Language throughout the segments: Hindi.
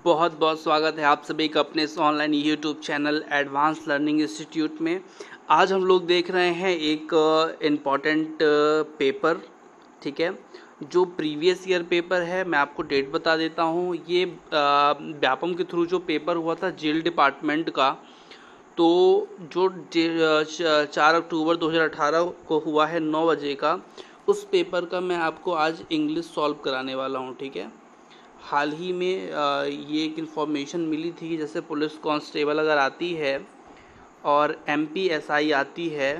बहुत बहुत स्वागत है आप सभी का अपने इस online YouTube channel advance learning institute में। आज हम लोग देख रहे हैं एक इम्पॉर्टेंट पेपर, ठीक है, जो प्रीवियस ईयर पेपर है। मैं आपको डेट बता देता हूँ। ये व्यापम के थ्रू जो पेपर हुआ था जेल डिपार्टमेंट का, तो जो 4 अक्टूबर 2018 को हुआ है 9 बजे का, उस पेपर का मैं आपको आज इंग्लिश सॉल्व कराने वाला हूँ, ठीक है। हाल ही में ये एक इन्फॉर्मेशन मिली थी कि जैसे पुलिस कांस्टेबल अगर आती है और MPSI आती है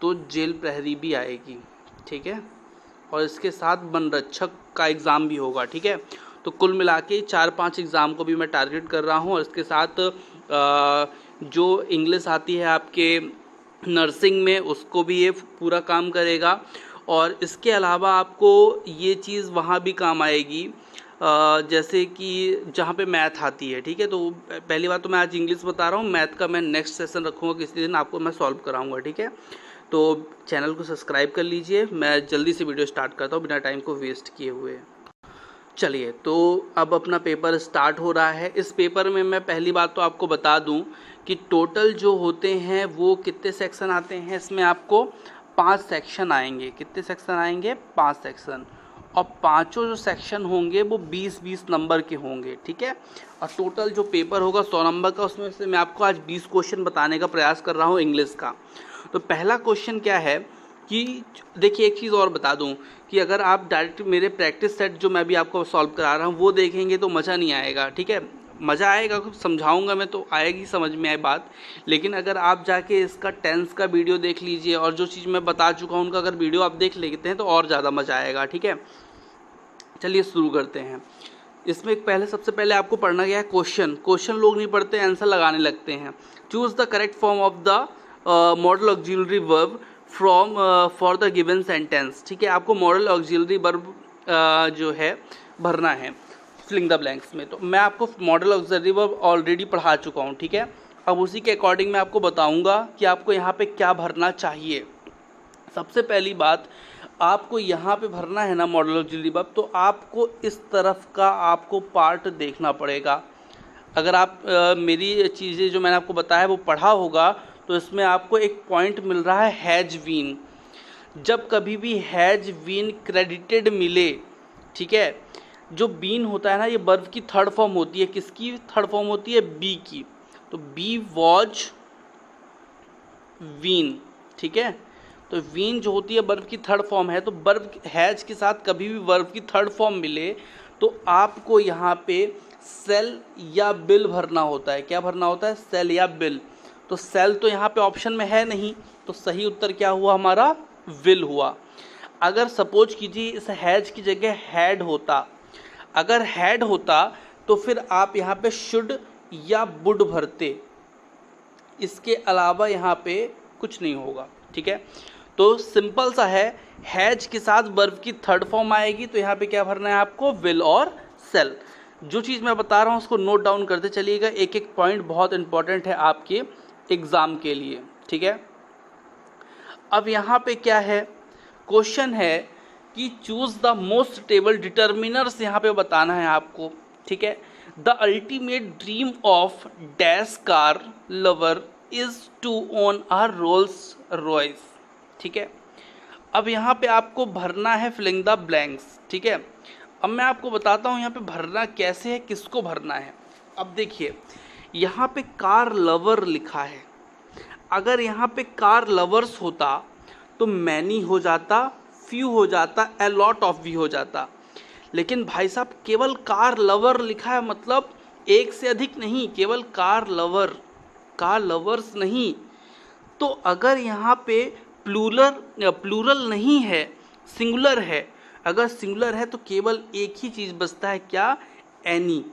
तो जेल प्रहरी भी आएगी, ठीक है, और इसके साथ वन रक्षक का एग्ज़ाम भी होगा, ठीक है। तो कुल मिला के 4-5 एग्ज़ाम को भी मैं टारगेट कर रहा हूँ और इसके साथ जो इंग्लिश आती है आपके नर्सिंग में, उसको भी ये पूरा काम करेगा। और इसके अलावा आपको ये चीज़ वहाँ भी काम आएगी, जैसे कि जहाँ पे मैथ आती है, ठीक है। तो पहली बात तो मैं आज इंग्लिश बता रहा हूँ, मैथ का मैं नेक्स्ट सेशन रखूँगा किसी दिन, आपको मैं सॉल्व कराऊँगा, ठीक है। तो चैनल को सब्सक्राइब कर लीजिए। मैं जल्दी से वीडियो स्टार्ट करता हूँ बिना टाइम को वेस्ट किए हुए। चलिए, तो अब अपना पेपर स्टार्ट हो रहा है। इस पेपर में मैं पहली बात तो आपको बता दूं कि टोटल जो होते हैं वो कितने सेक्शन आते हैं। इसमें आपको 5 सेक्शन आएंगे। कितने सेक्शन आएंगे? 5 सेक्शन। और पांचों जो सेक्शन होंगे वो 20-20 नंबर के होंगे, ठीक है। और टोटल जो पेपर होगा 100 नंबर का, उसमें से मैं आपको आज 20 क्वेश्चन बताने का प्रयास कर रहा हूँ इंग्लिश का। तो पहला क्वेश्चन क्या है कि देखिए, एक चीज़ और बता दूं कि अगर आप डायरेक्ट मेरे प्रैक्टिस सेट जो मैं भी आपको सॉल्व करा रहा हूं वो देखेंगे तो मज़ा नहीं आएगा, ठीक है। मज़ा आएगा, समझाऊंगा मैं तो आएगी समझ में आए बात, लेकिन अगर आप जाके इसका टेंस का वीडियो देख लीजिए और जो चीज़ मैं बता चुका हूं उनका अगर वीडियो आप देख लेते हैं तो और ज़्यादा मज़ा आएगा, ठीक है। चलिए शुरू करते हैं। इसमें पहले सबसे पहले आपको पढ़ना क्या है? क्वेश्चन लोग नहीं पढ़ते, आंसर लगाने लगते हैं। Choose the correct form of the model auxiliary verb from for the given sentence, ठीक है। आपको मॉडल ऑक्सिलरी वर्ब जो है भरना है फिलिंग द ब्लैंक्स में। तो मैं आपको मॉडल ऑक्सिलरी वर्ब ऑलरेडी पढ़ा चुका हूँ, ठीक है। अब उसी के अकॉर्डिंग मैं आपको बताऊँगा कि आपको यहाँ पे क्या भरना चाहिए। सबसे पहली बात, आपको यहाँ पे भरना है ना मॉडल ऑक्सिलरी वर्ब, तो आपको इस तरफ का आपको पार्ट देखना पड़ेगा। अगर आप मेरी चीज़ें जो मैंने आपको बताया वो पढ़ा होगा तो इसमें आपको एक पॉइंट मिल रहा है हैज बीन। जब कभी भी हैज बीन क्रेडिटेड मिले, ठीक है, जो बीन होता है ना, ये वर्ब की थर्ड फॉर्म होती है। किसकी थर्ड फॉर्म होती है? बी की। तो बी वॉज वीन, ठीक है। तो वीन जो होती है वर्ब की थर्ड फॉर्म है। तो वर्ब हैज के साथ कभी भी वर्ब की थर्ड फॉर्म मिले तो आपको यहाँ पे सेल या बिल भरना होता है। क्या भरना होता है? सेल या बिल। तो सेल तो यहाँ पे ऑप्शन में है नहीं, तो सही उत्तर क्या हुआ हमारा? विल हुआ। अगर सपोज कीजिए इस हैज की जगह हैड होता, अगर हैड होता तो फिर आप यहाँ पे शुड या वुड भरते। इसके अलावा यहाँ पे कुछ नहीं होगा, ठीक है। तो सिंपल सा है, हैज के साथ वर्ब की थर्ड फॉर्म आएगी तो यहाँ पे क्या भरना है आपको? विल और सेल। जो चीज़ मैं बता रहा हूँ उसको नोट डाउन करते चलिएगा। एक एक पॉइंट बहुत इंपॉर्टेंट है आपके एग्ज़ाम के लिए, ठीक है। अब यहाँ पे क्या है? क्वेश्चन है कि choose the most stable determiners यहाँ पे बताना है आपको, ठीक है। The ultimate dream of dash car lover is to own a Rolls Royce, ठीक है। अब यहाँ पे आपको भरना है फिलिंग द ब्लैंक्स, ठीक है। अब मैं आपको बताता हूँ यहाँ पे भरना कैसे है, किसको भरना है। अब देखिए, यहाँ पे कार लवर लिखा है। अगर यहाँ पे कार लवर्स होता तो मैनी हो जाता, फ्यू हो जाता, ए लॉट ऑफ भी हो जाता। लेकिन भाई साहब केवल कार लवर लिखा है, मतलब एक से अधिक नहीं, केवल कार लवर, कार लवर्स नहीं। तो अगर यहाँ पे प्लूरल नहीं है, सिंगुलर है। अगर सिंगुलर है तो केवल एक ही चीज़ बचता है, क्या? एनी।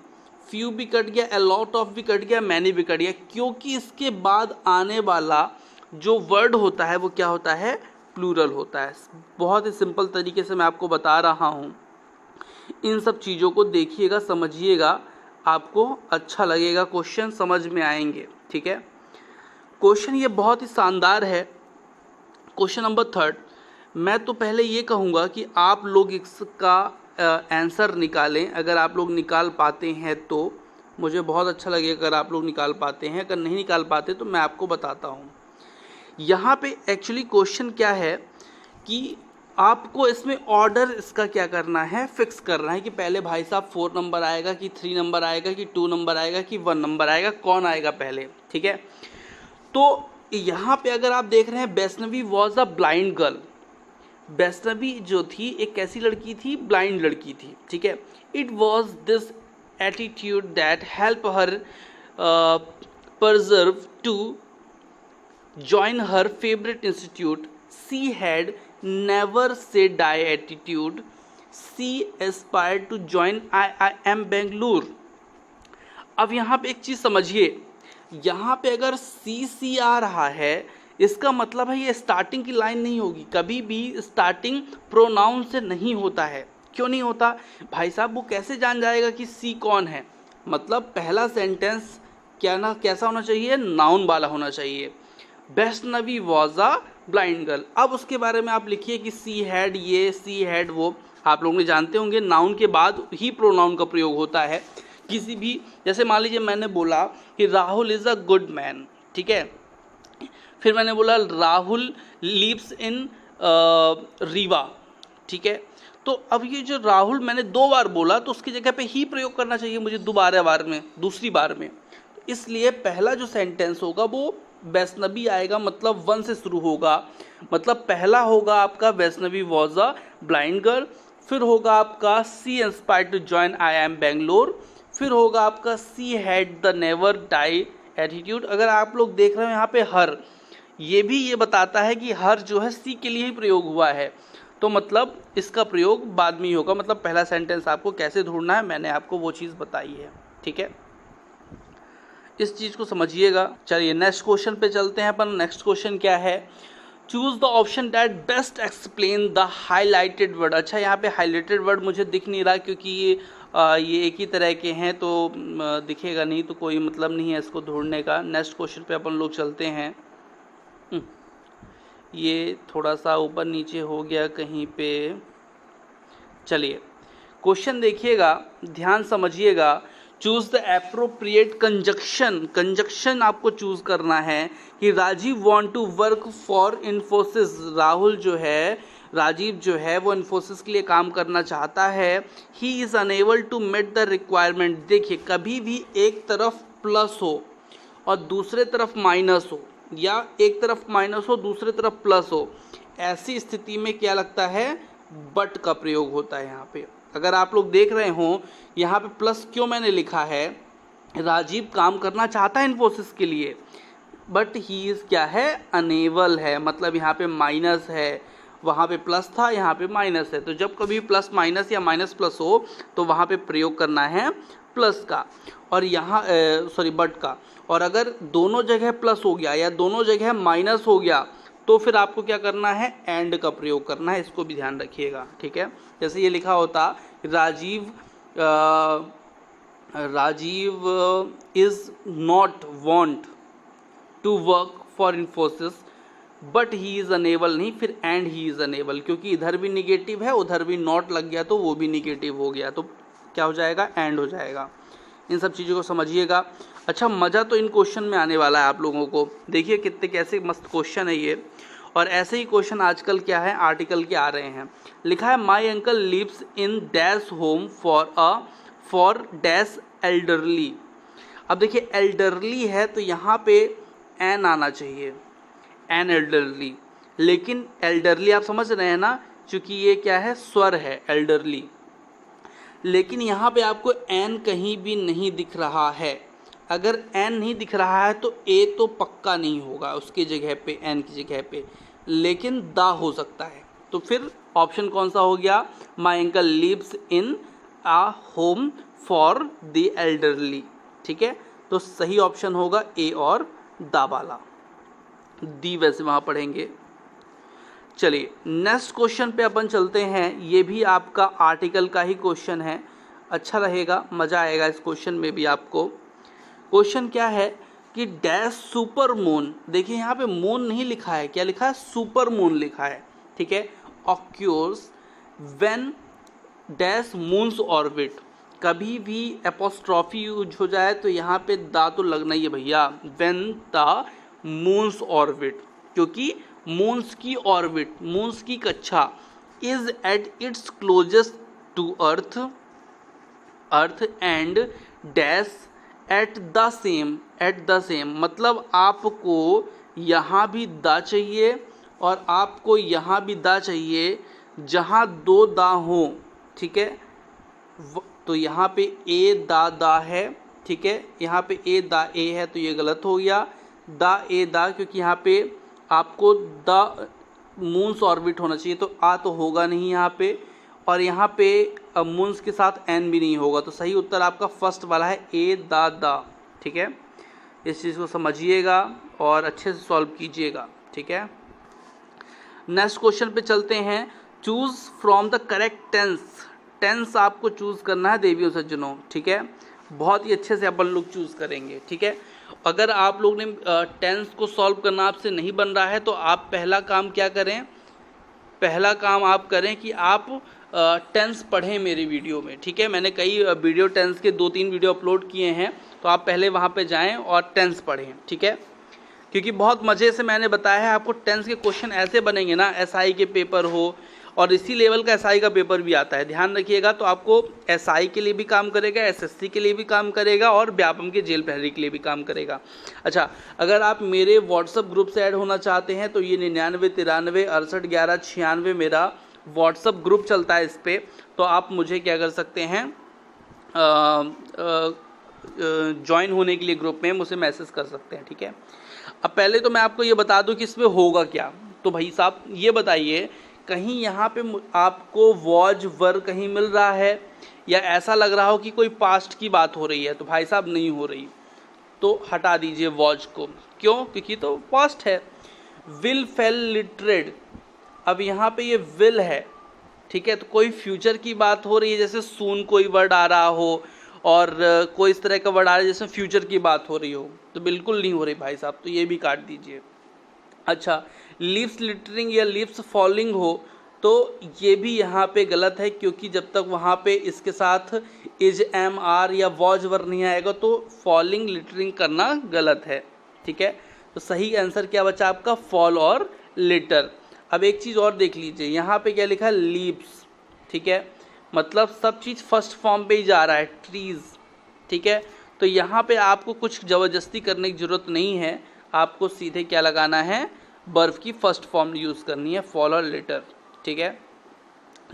फ्यू भी कट गया, ए लॉट ऑफ भी कट गया, मैनी भी कट गया, क्योंकि इसके बाद आने वाला जो वर्ड होता है वो क्या होता है? प्लूरल होता है। बहुत ही सिंपल तरीके से मैं आपको बता रहा हूँ। इन सब चीज़ों को देखिएगा, समझिएगा, आपको अच्छा लगेगा, क्वेश्चन समझ में आएंगे, ठीक है। क्वेश्चन ये बहुत ही शानदार है। Question number 3। मैं तो पहले ये कहूँगा कि आप लोग इसका आंसर निकालें। अगर आप लोग निकाल पाते हैं तो मुझे बहुत अच्छा लगेगा अगर आप लोग निकाल पाते हैं, अगर नहीं निकाल पाते तो मैं आपको बताता हूँ। यहाँ पे एक्चुअली क्वेश्चन क्या है कि आपको इसमें ऑर्डर इसका क्या करना है, फिक्स करना है कि पहले भाई साहब 4 नंबर आएगा कि 3 नंबर आएगा कि 2 नंबर आएगा कि 1 नंबर आएगा, कौन आएगा पहले, ठीक है। तो यहाँ पे अगर आप देख रहे हैं Vaishnavi was a blind girl, Vaishnavi जो थी एक कैसी लड़की थी, ब्लाइंड लड़की थी, ठीक है। It was this attitude that help her preserve to join her favorite institute. She had never say die attitude. She aspired to join IIM Bangalore. अब यहाँ पे एक चीज़ समझिए, यहाँ पे अगर सी आ रहा है इसका मतलब है ये स्टार्टिंग की लाइन नहीं होगी, कभी भी स्टार्टिंग प्रोनाउन से नहीं होता है। क्यों नहीं होता भाई साहब, वो कैसे जान जाएगा कि सी कौन है? मतलब पहला सेंटेंस क्या ना कैसा होना चाहिए, नाउन वाला होना चाहिए। Vaishnavi was a blind girl. अब उसके बारे में आप लिखिए कि सी हैड ये, सी हैड वो, आप लोग ने जानते होंगे नाउन के बाद ही प्रोनाउन का प्रयोग होता है किसी भी, जैसे मान लीजिए मैंने बोला कि Rahul is a good man, ठीक है, फिर मैंने बोला राहुल लिव्स इन रीवा, ठीक है। तो अब ये जो राहुल मैंने 2 बार बोला तो उसकी जगह पे ही प्रयोग करना चाहिए मुझे दोबारा बार में, दूसरी बार में। इसलिए पहला जो सेंटेंस होगा वो वैष्णवी आएगा, मतलब 1 से शुरू होगा। मतलब पहला होगा आपका Vaishnavi was a blind girl, फिर होगा आपका she inspired to join IIM Bangalore, फिर होगा आपका she had the never die attitude. अगर आप लोग देख रहे हो यहाँ पे हर, ये भी ये बताता है कि हर जो है सी के लिए ही प्रयोग हुआ है, तो मतलब इसका प्रयोग बाद में ही होगा। मतलब पहला सेंटेंस आपको कैसे ढूंढना है मैंने आपको वो चीज़ बताई है, ठीक है, इस चीज़ को समझिएगा। चलिए नेक्स्ट क्वेश्चन पे चलते हैं अपन। नेक्स्ट क्वेश्चन क्या है, choose the option that best explain the highlighted word. अच्छा यहाँ पे हाईलाइटेड वर्ड मुझे दिख नहीं रहा क्योंकि ये एक ही तरह के हैं तो दिखेगा नहीं, तो कोई मतलब नहीं है इसको ढूंढने का। नेक्स्ट क्वेश्चन पे अपन लोग चलते हैं। ये थोड़ा सा ऊपर नीचे हो गया कहीं पे। चलिए क्वेश्चन देखिएगा, ध्यान समझिएगा। Choose the appropriate conjunction, conjunction आपको चूज करना है कि Rajiv want to work for Infosys. Rahul जो है, राजीव जो है वो इन्फोसिस के लिए काम करना चाहता है। He is unable to met the requirement. देखिए कभी भी एक तरफ प्लस हो और दूसरे तरफ माइनस हो, या एक तरफ माइनस हो दूसरे तरफ प्लस हो, ऐसी स्थिति में क्या लगता है, बट का प्रयोग होता है यहाँ पे। अगर आप लोग देख रहे हो यहाँ पे प्लस क्यों मैंने लिखा है, राजीव काम करना चाहता है इन्फोसिस के लिए, बट ही इज़ क्या है, अनेबल है। मतलब यहाँ पे माइनस है, वहाँ पे प्लस था, यहाँ पे माइनस है। तो जब कभी प्लस माइनस या माइनस प्लस हो तो वहाँ पे प्रयोग करना है प्लस का, और यहाँ बट का। और अगर दोनों जगह प्लस हो गया या दोनों जगह माइनस हो गया तो फिर आपको क्या करना है, एंड का प्रयोग करना है। इसको भी ध्यान रखिएगा, ठीक है। जैसे ये लिखा होता Rajiv is not want to work for Infosys but he is unable, नहीं फिर एंड ही इज़ अनेबल, क्योंकि इधर भी निगेटिव है उधर भी नॉट लग गया तो वो भी निगेटिव हो गया, तो क्या हो जाएगा, एंड हो जाएगा। इन सब चीज़ों को समझिएगा। अच्छा मज़ा तो इन क्वेश्चन में आने वाला है आप लोगों को। देखिए कितने कैसे मस्त क्वेश्चन है ये, और ऐसे ही क्वेश्चन आजकल क्या है, आर्टिकल के आ रहे हैं। लिखा है my uncle lives in dash home for dash elderly. अब देखिए एल्डरली है तो यहाँ पे एन आना चाहिए, एन एल्डरली, लेकिन एल्डरली आप समझ रहे हैं ना, क्योंकि ये क्या है, स्वर है एल्डरली, लेकिन यहाँ पे आपको एन कहीं भी नहीं दिख रहा है। अगर एन नहीं दिख रहा है तो ए तो पक्का नहीं होगा उसकी जगह पे, एन की जगह पे, लेकिन दा हो सकता है। तो फिर ऑप्शन कौन सा हो गया, my uncle lives in a home for the elderly, ठीक है। तो सही ऑप्शन होगा ए और दा वाला, दी वैसे वहाँ पढ़ेंगे। चलिए नेक्स्ट क्वेश्चन पे अपन चलते हैं। ये भी आपका आर्टिकल का ही क्वेश्चन है, अच्छा रहेगा, मज़ा आएगा इस क्वेश्चन में भी आपको। क्वेश्चन क्या है कि डैश सुपर मून, देखिए यहाँ पे मून नहीं लिखा है, क्या लिखा है, सुपर मून लिखा है, ठीक है। Occurs when dash moons orbit, कभी भी एपोस्ट्रॉफी यूज हो जाए तो यहाँ पे दा तो लगना ही है भैया। व्हेन द मून्स ऑर्बिट, क्योंकि मून्स की ऑर्बिट, मून्स की कक्षा is at its closest to earth, earth and dash at the same, मतलब आपको यहाँ भी दा चाहिए और आपको यहाँ भी दा चाहिए जहाँ दो दा हो, ठीक है। तो यहाँ पे ए दा है, ठीक है, यहाँ पे ए दा ए है तो ये गलत हो गया। दा ए दा, क्योंकि यहाँ पे आपको द मून्स ऑर्बिट होना चाहिए तो आ तो होगा नहीं यहाँ पे, और यहाँ पे मून्स के साथ एन भी नहीं होगा, तो सही उत्तर आपका फर्स्ट वाला है ए दा, ठीक है। इस चीज़ को समझिएगा और अच्छे से सॉल्व कीजिएगा, ठीक है। नेक्स्ट क्वेश्चन पे चलते हैं। Choose from the correct tense आपको चूज़ करना है देवियों सज्जनों, ठीक है। बहुत ही अच्छे से अपन लोग चूज़ करेंगे, ठीक है। अगर आप लोग ने टेंस को सॉल्व करना आपसे नहीं बन रहा है तो आप पहला काम क्या करें, पहला काम आप करें कि आप टेंस पढ़ें मेरी वीडियो में, ठीक है। मैंने कई वीडियो टेंस के 2-3 वीडियो अपलोड किए हैं, तो आप पहले वहाँ पे जाएं और टेंस पढ़ें, ठीक है। क्योंकि बहुत मज़े से मैंने बताया है आपको, टेंस के क्वेश्चन ऐसे बनेंगे ना, एसआई के पेपर हो और इसी लेवल का एसआई का पेपर भी आता है, ध्यान रखिएगा। तो आपको एसआई के लिए भी काम करेगा, एसएससी के लिए भी काम करेगा और व्यापम के जेल प्रहरी के लिए भी काम करेगा। अच्छा, अगर आप मेरे व्हाट्सएप ग्रुप से ऐड होना चाहते हैं तो ये 99 93 68 11 96 मेरा व्हाट्सएप ग्रुप चलता है, इस पर तो आप मुझे क्या कर सकते हैं, ज्वाइन होने के लिए ग्रुप में मुझसे मैसेज कर सकते हैं, ठीक है। अब पहले तो मैं आपको ये बता दूं कि इसमें होगा क्या। तो भाई साहब ये बताइए, कहीं यहाँ पे आपको वॉज वर कहीं मिल रहा है या ऐसा लग रहा हो कि कोई पास्ट की बात हो रही है, तो भाई साहब नहीं हो रही, तो हटा दीजिए वॉज को। क्यों? क्योंकि तो पास्ट है। विल फेल लिटरेड, अब यहाँ पे ये विल है, ठीक है, तो कोई फ्यूचर की बात हो रही है, जैसे सून कोई वर्ड आ रहा हो और कोई इस तरह का वर्ड आ रहा है जैसे फ्यूचर की बात हो रही हो, तो बिल्कुल नहीं हो रही भाई साहब, तो ये भी काट दीजिए। अच्छा, लीव्स लिटरिंग या लीव्स फॉलिंग हो तो ये भी यहाँ पे गलत है, क्योंकि जब तक वहाँ पे इसके साथ इज एम आर या वॉज वर नहीं आएगा तो फॉलिंग लिटरिंग करना गलत है, ठीक है। तो सही आंसर क्या बचा आपका, फॉल और लिटर। अब एक चीज़ और देख लीजिए, यहाँ पे क्या लिखा है, लीव्स, ठीक है, मतलब सब चीज़ फर्स्ट फॉर्म पे ही जा रहा है, ट्रीज, ठीक है। तो यहाँ पे आपको कुछ ज़बरदस्ती करने की ज़रूरत नहीं है, आपको सीधे क्या लगाना है, बर्फ की फर्स्ट फॉर्म यूज़ करनी है, फॉल और लिटर, ठीक है।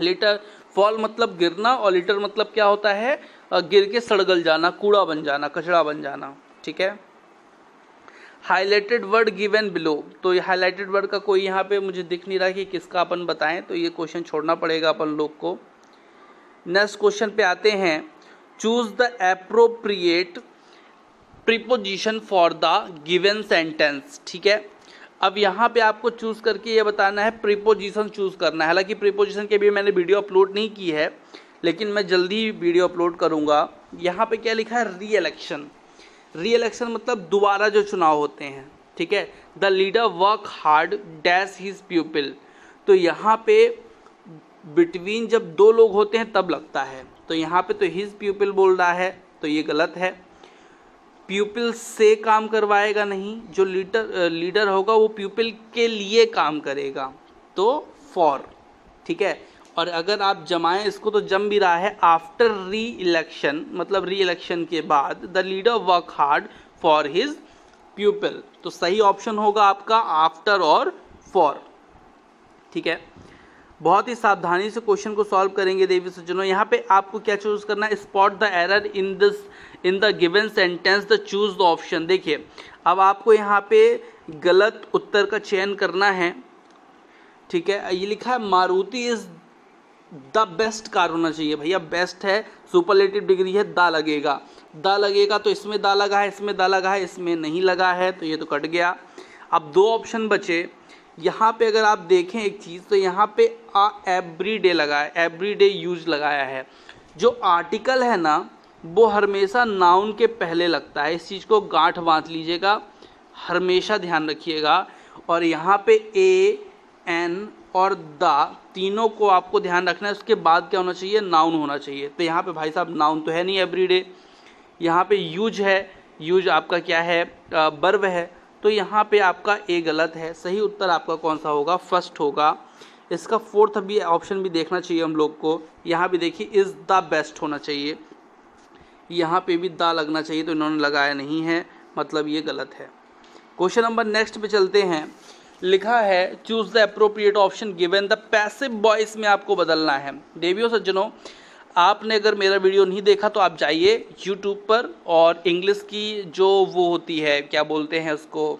लिटर, फॉल मतलब गिरना और लिटर मतलब क्या होता है, गिर के सड़गल जाना, कूड़ा बन जाना, कचड़ा बन जाना, ठीक है। हाईलाइटेड वर्ड गिवन बिलो, तो ये हाईलाइटेड वर्ड का कोई यहाँ पे मुझे दिख नहीं रहा कि किसका अपन बताएं, तो ये क्वेश्चन छोड़ना पड़ेगा अपन लोग को। नेक्स्ट क्वेश्चन पे आते हैं। Choose the appropriate preposition for the given sentence, ठीक है। अब यहाँ पे आपको चूज़ करके ये बताना है, प्रीपोजिशन चूज़ करना है। हालांकि प्रीपोजिशन के भी मैंने वीडियो अपलोड नहीं की है, लेकिन मैं जल्दी वीडियो अपलोड करूँगा। यहाँ पे क्या लिखा है, री इलेक्शन। री इलेक्शन मतलब दोबारा जो चुनाव होते हैं, ठीक है। The leader work hard dash his people, तो यहाँ पे बिटवीन जब दो लोग होते हैं तब लगता है, तो यहाँ पे तो हिज पीपल बोल रहा है, तो ये गलत है। प्यूपिल से काम करवाएगा नहीं, जो लीडर होगा वो प्यूपिल के लिए काम करेगा, तो फॉर, ठीक है। और अगर आप जमाएं इसको तो जम भी रहा है, आफ्टर री इलेक्शन मतलब री इलेक्शन के बाद the leader work hard for his प्यूपिल, तो सही ऑप्शन होगा आपका आफ्टर और फॉर, ठीक है। बहुत ही सावधानी से क्वेश्चन को सॉल्व करेंगे देवी सज्जनों। यहाँ पे आपको क्या चूज करना है, spot the error in the given sentence the choose the option. देखिए अब आपको यहाँ पे गलत उत्तर का चयन करना है, ठीक है। ये लिखा है Maruti is the best car होना चाहिए, भैया बेस्ट है, सुपरलेटिव डिग्री है, दा लगेगा, दा लगेगा, तो इसमें दा लगा है, इसमें दा लगा है, इसमें नहीं लगा है, तो ये तो कट गया। अब दो ऑप्शन बचे। यहाँ पे अगर आप देखें एक चीज़, तो यहाँ पे एवरीडे लगा है, एवरीडे यूज लगाया है। जो आर्टिकल है ना वो हमेशा नाउन के पहले लगता है, इस चीज़ को गांठ बांध लीजिएगा, हमेशा ध्यान रखिएगा। और यहाँ पे ए एन और द, तीनों को आपको ध्यान रखना है। उसके बाद क्या होना चाहिए, नाउन होना चाहिए। तो यहाँ पे भाई साहब नाउन तो है नहीं एवरीडे, यहाँ पे यूज है, यूज आपका क्या है, वर्ब है। तो यहाँ पे आपका ए गलत है। सही उत्तर आपका कौन सा होगा, फर्स्ट होगा। इसका फोर्थ भी ऑप्शन भी देखना चाहिए हम लोग को। यहाँ भी देखिए इज़ द बेस्ट होना चाहिए, यहाँ पे भी द लगना चाहिए, तो इन्होंने लगाया नहीं है, मतलब ये गलत है। क्वेश्चन नंबर नेक्स्ट पे चलते हैं। लिखा है choose the appropriate option given the passive voice में आपको बदलना है। देवियों सज्जनों, आपने अगर मेरा वीडियो नहीं देखा तो आप जाइए यूट्यूब पर और इंग्लिश की जो वो होती है, क्या बोलते हैं उसको,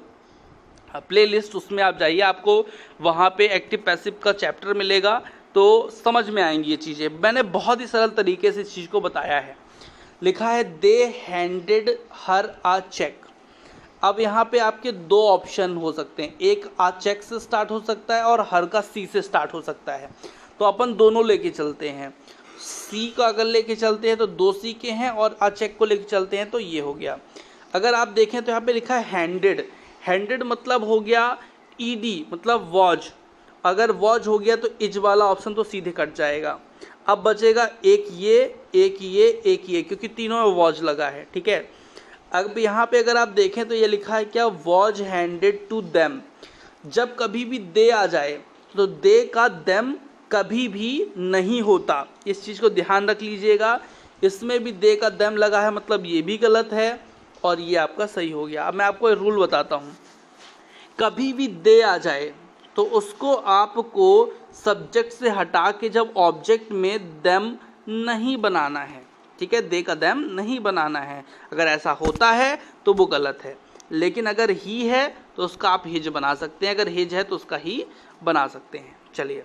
प्लेलिस्ट, उसमें आप जाइए, आपको वहाँ पे एक्टिव पैसिव का चैप्टर मिलेगा, तो समझ में आएंगी ये चीज़ें। मैंने बहुत ही सरल तरीके से इस चीज़ को बताया है। लिखा है दे हैंडेड हर आ चेक। अब यहाँ पे आपके दो ऑप्शन हो सकते हैं, एक आ चेक से स्टार्ट हो सकता है और हर का सी से स्टार्ट हो सकता है। तो अपन दोनों लेके चलते हैं। सी का अगर लेके चलते हैं तो दो सी के हैं, और आ चेक को लेके चलते हैं तो ये हो गया। अगर आप देखें तो यहाँ पे लिखा है हैंडेड। हैंडेड मतलब हो गया ईडी, मतलब वॉज। अगर वॉज हो गया तो इज वाला ऑप्शन तो सीधे कट जाएगा। अब बचेगा एक ये, एक ये, एक ये, क्योंकि तीनों में वॉज लगा है। ठीक है, अब यहाँ पे अगर आप देखें तो ये लिखा है क्या, वॉज हैंडेड टू देम। जब कभी भी दे आ जाए तो दे का देम कभी भी नहीं होता, इस चीज़ को ध्यान रख लीजिएगा। इसमें भी दे का देम लगा है, मतलब ये भी गलत है और ये आपका सही हो गया। अब मैं आपको एक रूल बताता हूँ। कभी भी दे आ जाए तो उसको आपको सब्जेक्ट से हटा के जब ऑब्जेक्ट में देम नहीं बनाना है। ठीक है, दे का देम नहीं बनाना है। अगर ऐसा होता है तो वो गलत है, लेकिन अगर ही है तो उसका आप हिज बना सकते हैं, अगर हिज है तो उसका ही बना सकते हैं। चलिए,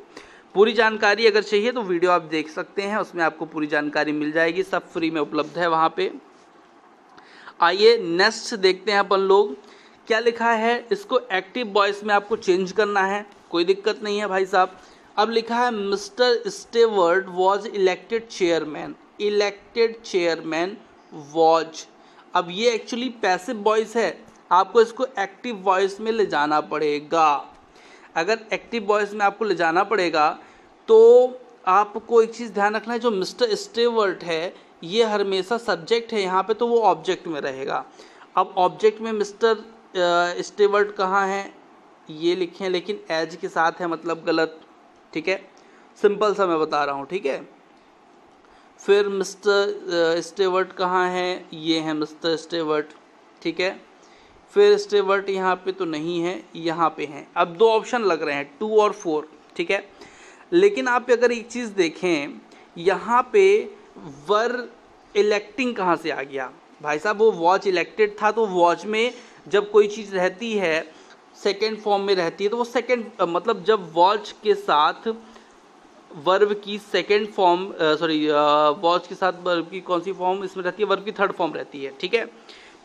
पूरी जानकारी अगर चाहिए तो वीडियो आप देख सकते हैं, उसमें आपको पूरी जानकारी मिल जाएगी, सब फ्री में उपलब्ध है वहाँ पे। आइए नेक्स्ट देखते हैं अपन लोग क्या लिखा है। इसको एक्टिव वॉइस में आपको चेंज करना है, कोई दिक्कत नहीं है भाई साहब। अब लिखा है mister Stewart was elected chairman. Elected chairman was, अब ये एक्चुअली पैसिव वॉइस है, आपको इसको एक्टिव वॉइस में ले जाना पड़ेगा। अगर एक्टिव वॉइस में आपको ले जाना पड़ेगा तो आपको एक चीज़ ध्यान रखना है, जो मिस्टर स्टेवर्ट है ये हमेशा सब्जेक्ट है यहाँ पे, तो वो ऑब्जेक्ट में रहेगा। अब ऑब्जेक्ट में मिस्टर स्टेवर्ट कहाँ है, ये लिखे हैं, लेकिन एज के साथ है, मतलब गलत। ठीक है, सिंपल सा मैं बता रहा हूँ। ठीक है, फिर मिस्टर स्टेवर्ट कहाँ है, ये है मिस्टर स्टेवर्ट। ठीक है, फिर स्टेवर्ट यहाँ पे तो नहीं है, यहाँ पे हैं। अब दो ऑप्शन लग रहे हैं, 2 और 4। ठीक है, लेकिन आप अगर एक चीज़ देखें, यहाँ पे वर इलेक्टिंग कहाँ से आ गया भाई साहब, वो वॉच इलेक्टेड था, तो वॉच में जब कोई चीज़ रहती है सेकेंड फॉर्म में रहती है, तो वो सेकेंड, मतलब जब वॉच के साथ वर्ब की सेकेंड फॉर्म, वॉच के साथ वर्ब की कौन सी फॉर्म इसमें रहती है, वर्ब की थर्ड फॉर्म रहती है। ठीक है,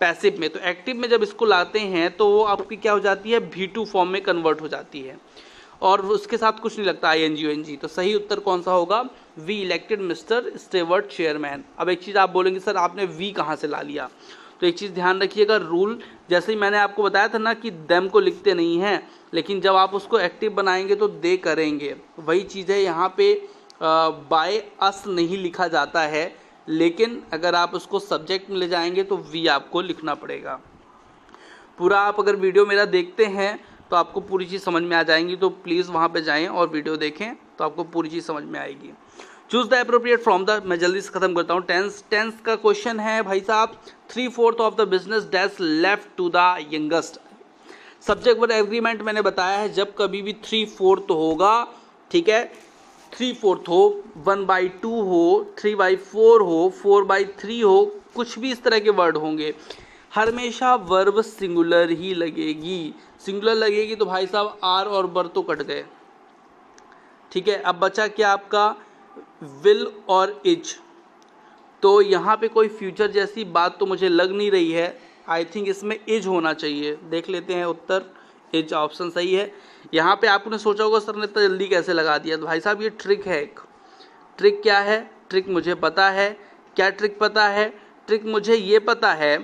पैसिव में। तो एक्टिव में जब इसको लाते हैं तो वो आपकी क्या हो जाती है, V2 फॉर्म में कन्वर्ट हो जाती है, और उसके साथ कुछ नहीं लगता ING ONG। तो सही उत्तर कौन सा होगा, we elected mister Stewart chairman. अब एक चीज़ आप बोलेंगे सर आपने वी कहाँ से ला लिया, तो एक चीज़ ध्यान रखिएगा, रूल जैसे ही मैंने आपको बताया था ना कि देम को लिखते नहीं हैं, लेकिन जब आप उसको एक्टिव बनाएंगे तो दे करेंगे। वही चीज़ है यहाँ पे, बाय अस नहीं लिखा जाता है, लेकिन अगर आप उसको सब्जेक्ट में ले जाएंगे तो वी आपको लिखना पड़ेगा। पूरा आप अगर वीडियो मेरा देखते हैं तो आपको पूरी चीज़ समझ में आ जाएंगी, तो प्लीज़ वहाँ पे जाएं और वीडियो देखें तो आपको पूरी चीज़ समझ में आएगी। Choose the appropriate from the, मैं जल्दी से ख़त्म करता हूँ। टेंस का क्वेश्चन है भाई साहब, 3/4 of the business dash left to the youngest. Subject verb agreement मैंने बताया है, जब कभी भी 3/4 होगा, ठीक है, 3/4 हो, 1/2 हो, 3/4 हो, 4/3 हो, कुछ भी इस तरह के वर्ड होंगे, हमेशा वर्ब सिंगुलर ही लगेगी। सिंगुलर लगेगी तो भाई साहब आर और बर तो कट गए। ठीक है, अब बचा क्या आपका, विल और इज। तो यहाँ पे कोई फ्यूचर जैसी बात तो मुझे लग नहीं रही है, आई थिंक इसमें इज होना चाहिए। देख लेते हैं उत्तर, इज ऑप्शन सही है। यहाँ पे आपने सोचा होगा सर ने इतना जल्दी कैसे लगा दिया, तो भाई साहब ये ट्रिक है एक। ट्रिक क्या है, ट्रिक मुझे पता है। क्या ट्रिक पता है, ट्रिक मुझे ये पता है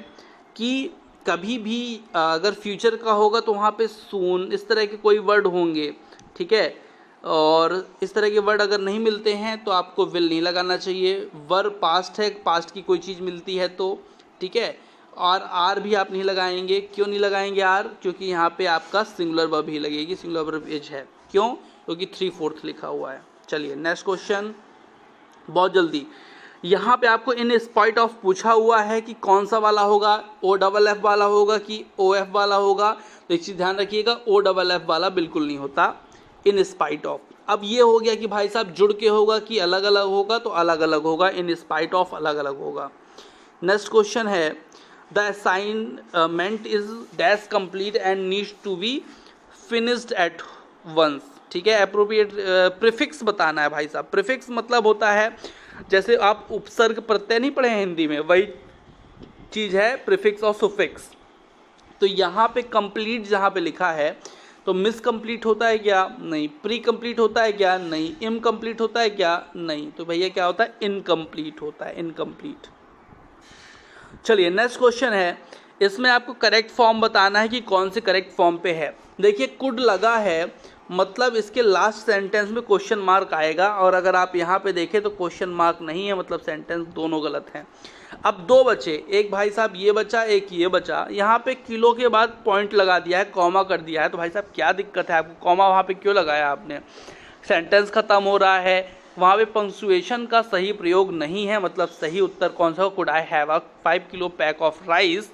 कि कभी भी अगर फ्यूचर का होगा तो वहाँ पे सून इस तरह के कोई वर्ड होंगे। ठीक है, और इस तरह के वर्ड अगर नहीं मिलते हैं तो आपको विल नहीं लगाना चाहिए। वर्ब पास्ट है, पास्ट की कोई चीज़ मिलती है तो, ठीक है। और आर भी आप नहीं लगाएंगे। क्यों नहीं लगाएंगे आर? क्योंकि यहाँ पे आपका सिंगुलर वर्ब ही लगेगी, सिंगुलर वर्ब इज है। क्यों? क्योंकि 3/4 लिखा हुआ है। चलिए नेक्स्ट क्वेश्चन, बहुत जल्दी। यहाँ पे आपको इन स्पाइट ऑफ पूछा हुआ है कि कौन सा वाला होगा, OFF वाला होगा कि OF वाला होगा। तो एक चीज़ ध्यान रखिएगा, OFF वाला बिल्कुल नहीं होता, इन स्पाइट ऑफ। अब ये हो गया कि भाई साहब जुड़ के होगा कि अलग अलग होगा, तो अलग अलग होगा, इन स्पाइट ऑफ अलग अलग होगा। नेक्स्ट क्वेश्चन है, the assignment is dash complete and needs to be finished at once, ठीक है। अप्रोप्रिएट प्रीफिक्स बताना है भाई साहब। प्रीफिक्स मतलब होता है, जैसे आप उपसर्ग प्रत्यय नहीं पढ़े हैं हिंदी में, वही चीज़ है प्रीफिक्स और सुफिक्स। तो यहाँ पे कंप्लीट जहाँ पे लिखा है तो मिस कंप्लीट होता है क्या? नहीं। प्री कंप्लीट होता है क्या? नहीं। इनकम्प्लीट होता है क्या? नहीं। तो भैया क्या होता है? इनकम्प्लीट होता है, इनकम्प्लीट। चलिए नेक्स्ट क्वेश्चन है, इसमें आपको करेक्ट फॉर्म बताना है कि कौन से करेक्ट फॉर्म पे है। देखिए कुड लगा है, मतलब इसके लास्ट सेंटेंस में क्वेश्चन मार्क आएगा, और अगर आप यहाँ पे देखें तो क्वेश्चन मार्क नहीं है, मतलब सेंटेंस दोनों गलत हैं। अब दो बचे, एक भाई साहब ये बचा, एक ये बचा। यहाँ पे किलो के बाद पॉइंट लगा दिया है, कॉमा कर दिया है। तो भाई साहब क्या दिक्कत है आपको? कॉमा वहाँ पे क्यों लगाया आपने? सेंटेंस खत्म हो रहा है, वहाँ पे पंक्चुएशन का सही प्रयोग नहीं है। मतलब सही उत्तर कौन सा? Could I have a 5 kilo pack of rice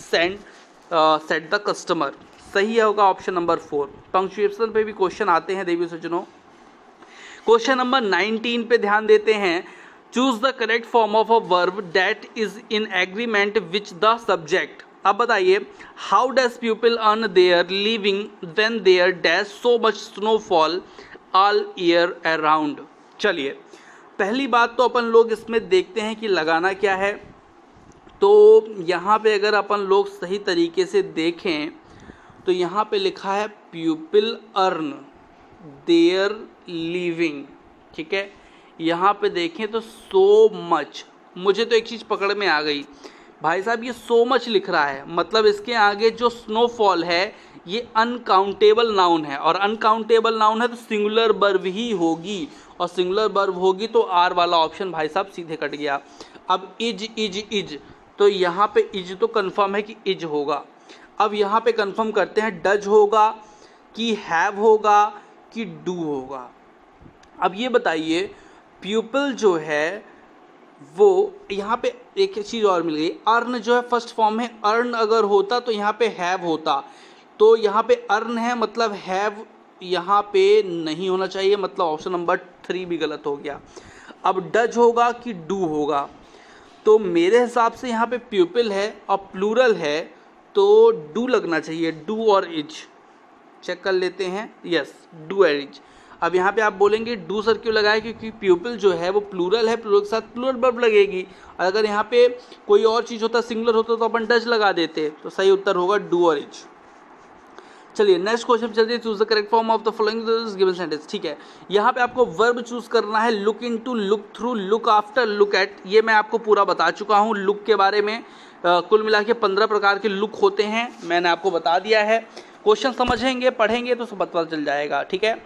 set the customer. सही होगा ऑप्शन नंबर 4। पंक्चुएशन पे भी क्वेश्चन आते हैं देवी सज्जनों। क्वेश्चन नंबर 19 पे ध्यान देते हैं। Choose the correct form of a verb that is in agreement which the subject. अब बताइए, how does people earn their living when there dash so much snowfall all year around. चलिए पहली बात तो अपन लोग इसमें देखते हैं कि लगाना क्या है। तो यहाँ पे अगर अपन लोग सही तरीके से देखें तो यहाँ पे लिखा है पीपल अर्न देयर लिविंग, ठीक है। यहाँ पे देखें तो सो मच, मुझे तो एक चीज़ पकड़ में आ गई भाई साहब, ये सो मच लिख रहा है, मतलब इसके आगे जो स्नोफॉल है ये अनकाउंटेबल नाउन है, और अनकाउंटेबल नाउन है तो सिंगुलर वर्ब ही होगी, और सिंगुलर वर्ब होगी तो आर वाला ऑप्शन भाई साहब सीधे कट गया। अब इज, तो यहाँ पे इज तो कंफर्म है कि इज होगा। अब यहाँ पे कंफर्म करते हैं, डज होगा कि हैव होगा कि डू होगा। अब ये बताइए, प्यूपल जो है वो यहाँ पे एक चीज़ और मिल गई, अर्न जो है फर्स्ट फॉर्म है, अर्न अगर होता तो यहाँ पे हैव होता, तो यहाँ पे अर्न है मतलब हैव यहाँ पे नहीं होना चाहिए, मतलब ऑप्शन नंबर 3 भी गलत हो गया। अब डज होगा कि डू होगा, तो मेरे हिसाब से यहाँ पे प्यूपल है और प्लूरल है तो डू लगना चाहिए, डू और इज। चेक कर लेते हैं, यस डू और इज। अब यहाँ पे आप बोलेंगे डू सर क्यों लगाया? क्योंकि प्यूपल जो है वो प्लूरल है, प्लूरल के साथ प्लूरल वर्ब लगेगी, और अगर यहाँ पे कोई और चीज़ होता, सिंगुलर होता तो अपन डज लगा देते। तो सही उत्तर होगा डू और इज। चलिए नेक्स्ट क्वेश्चन चलते हैं, choose the correct form of the following given sentence, ठीक है। यहाँ पे आपको वर्ब चूज करना है, look into, look through, look after, look at. ये मैं आपको पूरा बता चुका हूँ लुक के बारे में। कुल मिला के 15 प्रकार के लुक होते हैं, मैंने आपको बता दिया है। क्वेश्चन समझेंगे पढ़ेंगे तो सब पता चल जाएगा, ठीक है।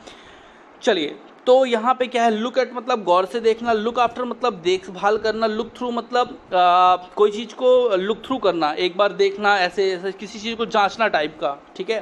चलिए तो यहाँ पे क्या है, लुक एट मतलब गौर से देखना, लुक आफ्टर मतलब देखभाल करना, लुक थ्रू मतलब कोई चीज़ को लुक थ्रू करना, एक बार देखना, ऐसे ऐसे किसी चीज़ को जांचना टाइप का, ठीक है।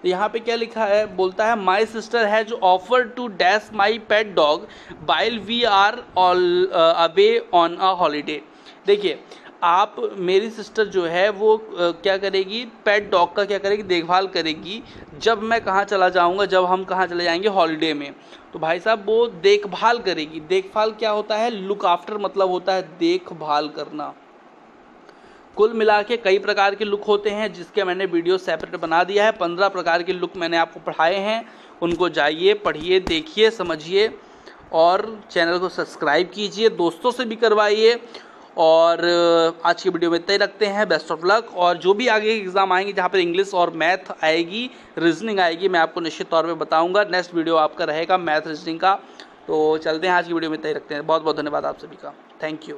तो यहाँ पे क्या लिखा है, बोलता है my sister has offer to dash my pet dog while we are all away on a holiday. देखिए आप, मेरी सिस्टर जो है वो क्या करेगी, पेट डॉग का क्या करेगी, देखभाल करेगी जब मैं कहाँ चला जाऊँगा, जब हम कहाँ चले जाएंगे हॉलीडे में। तो भाई साहब वो देखभाल करेगी। देखभाल क्या होता है, लुक आफ्टर मतलब होता है देखभाल करना। कुल मिला के कई प्रकार के लुक होते हैं जिसके मैंने वीडियो सेपरेट बना दिया है। 15 प्रकार के लुक मैंने आपको पढ़ाए हैं, उनको जाइए पढ़िए, देखिए, समझिए, और चैनल को सब्सक्राइब कीजिए, दोस्तों से भी करवाइए। और आज की वीडियो में इतना ही रखते हैं। Best of luck. और जो भी आगे एग्जाम आएंगे जहाँ पर इंग्लिश और मैथ आएगी, रीजनिंग आएगी, मैं आपको निश्चित तौर पे बताऊंगा। नेक्स्ट वीडियो आपका रहेगा मैथ रीजनिंग का। तो चलते हैं, आज की वीडियो में इतना ही रखते हैं। बहुत बहुत धन्यवाद आप सभी का, थैंक यू।